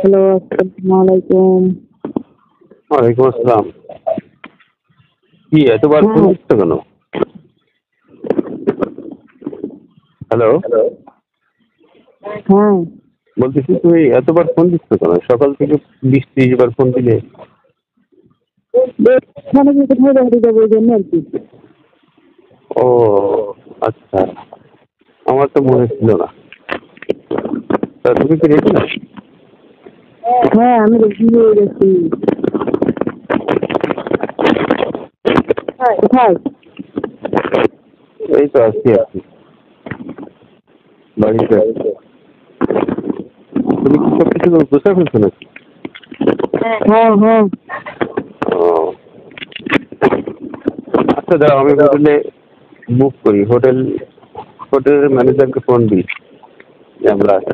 Hello, আসসালামু আলাইকুম। ওয়ালাইকুম আসসালাম। কি এতবার ফোন হ্যাঁ, দিচ্ছ কেন? হ্যালো, হ্যাঁ। বলতেছি তুমি এতবার ফোন দিচ্ছ কেন? সকাল থেকে 20-30 বার ফোন দিলে। এখানে কি কোথায় বাইরে যাবো ওই জন্য আর কি। ও আচ্ছা, আমার তো মনে ছিল না। তা তুমি কি রেডি না? হ্যাঁ, আমি রেডি হয়ে গেছি। কোথায়? এই তো আছি আর কি, বাড়িতে। তুমি কি সব কিছু গোছা ফেলছো নাকি? হ্যাঁ, হ্যাঁ। ও আচ্ছা, দাও আমি হোটেলে বুক করি। হোটেলের ম্যানেজারকে ফোন দিই যে আমরা আসি।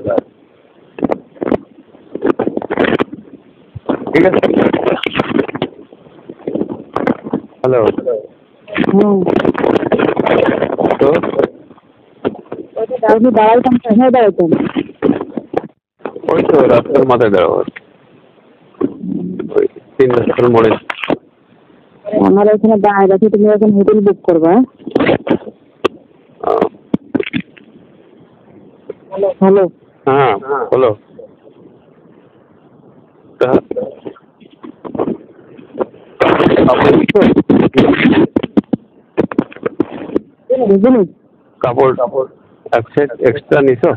ঠিক আছে। হ্যালো, হ্যাঁ। তো আপনি দাঁড়াইতাম, কোথায় দাঁড়াইতাম? ওই তো রাস্তার মাথায় দাঁড়াবো, ওই 3 রাস্তার মোড়ে। আমার এখানে দাঁড়ায় আছে, তুমি এখন হোটেল বুক করবা? আহ, হ্যালো। হ্যাঁ, বলো। তা কাপড় নিছো? বুঝলি? কাপড় টাপড় এক সেট এক্সট্রা নিছো?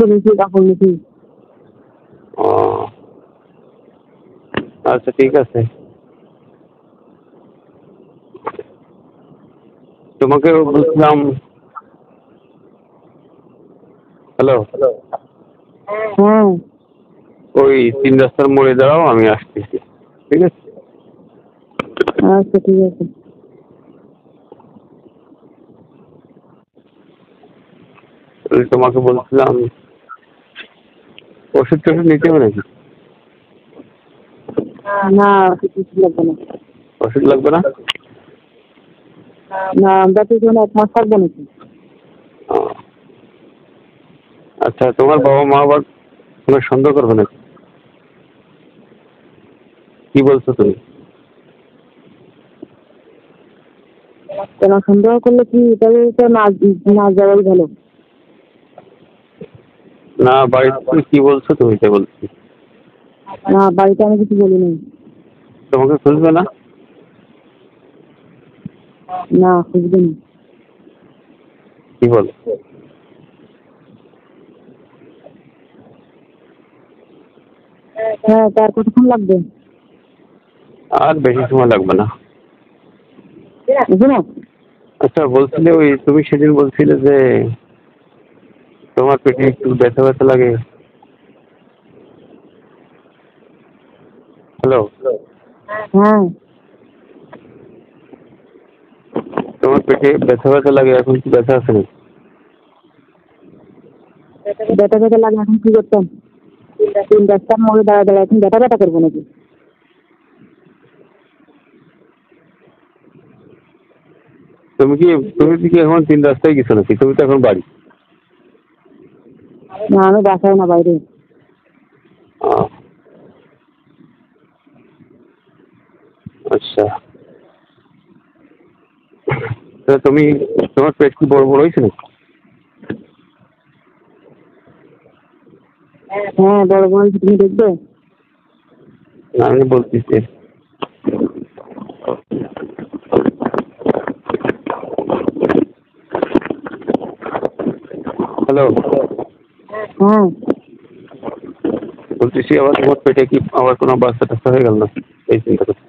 নিচে কাপড় নিচে। ও আচ্ছা, ঠিক আছে। তোমাকেও বলছিলাম। হ্যালো, হ্যাঁ, ওই 3 রাস্তার মোড়ে দাঁড়াও, আমি আসতেছি। ঠিক আছে। আচ্ছা ঠিক আছে। ওই তোমাকে বলছিলাম, ওষুধ টষুধ নিতে হবে নাকি? না, কিছু লাগবে না। ওষুধ লাগবে না? না, আমরা তো এখানে 1 মাস থাকবো নাকি। ও, আচ্ছা, তোমার বাবা মা আবার কোনো সন্দেহ করবে নাকি? কি বলছো তুমি? কেন সন্দেহ করলে কি, তবে তো না যাওয়াই ভালো। না, বাড়িতে তুমি কি বলছো তুমি তাই বলছি। না, বাড়িতে আমি কিছু বলি নাই। তোমাকে খুঁজবে না? না, খুঁজবে না। কি বল? হ্যাঁ, তার কতক্ষণ লাগবে? আর বেশি সময় লাগবে না। বুঝো? আচ্ছা, বলছিলে ওই তুমি সেদিন বলছিলে যে তোমার পেটে একটু ব্যথা ব্যথা লাগে। হ্যালো, হ্যাঁ, তোমার পেটে ব্যথা ব্যথা লাগে, এখন কি ব্যথা আছে নাকি? ব্যথা ব্যথা লাগে, এখন কি করতাম? 3 রাস্তার মোড়ে দাঁড়ায় এখন ব্যথা ব্যথা করবো নাকি? তুমি কি এখন 3 রাস্তায় গেছো নাকি? তুমি তো এখন বাড়ি। না, আমি বাসায় না, বাইরে। আহ, আচ্ছা, তা তোমার পেট কি বড় বড় হয়েছে নাকি? হ্যাঁ, বড় বড় তুমি দেখবে? না, আমি বলতেছি। হ্যালো, হ্যাঁ। বলতেছি আবার তোমার পেটে কি আবার কোনো বাচ্চা টাচ্চা হয়ে গেল না? এই চিন্তা করছি।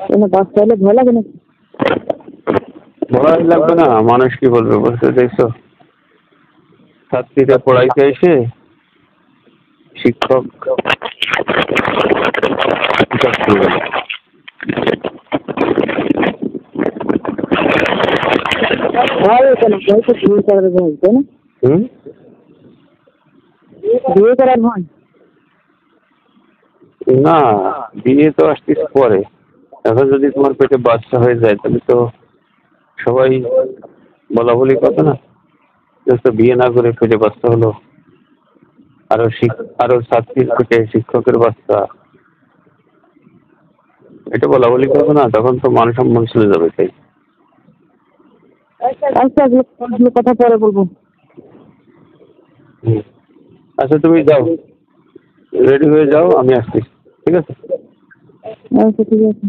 কেন, বাচ্চা হলে ভয় লাগে নাকি? বলাই লাগবে না, মানুষ কি বলবে বলতে দেখছো? ছাত্রীরা পড়াইতে এসে শিক্ষক পিকআপ করে গেল। ভয় কেন? ভয় তো বিয়ে করার ভয়, তাই না? হুম, বিয়ে করার ভয়। না, বিয়ে তো আসতেছে পরে। এখন যদি তোমার পেটে বাচ্চা হয়ে যায় তাহলে তো সবাই বলা বলি করবে না? তো বিয়ে না করে খুঁজে বাচ্চা হলো, আরো ছাত্রীর খুঁজে শিক্ষকের বাচ্চা, এটা বলা বলি করবো না, তখন তো মান সম্মান চলে যাবে। তাই আচ্ছা, এগুলো কথা পরে বলবো। হুম। আচ্ছা তুমি যাও, রেডি হয়ে যাও, আমি আসছি। ঠিক আছে। আচ্ছা, ঠিক আছে।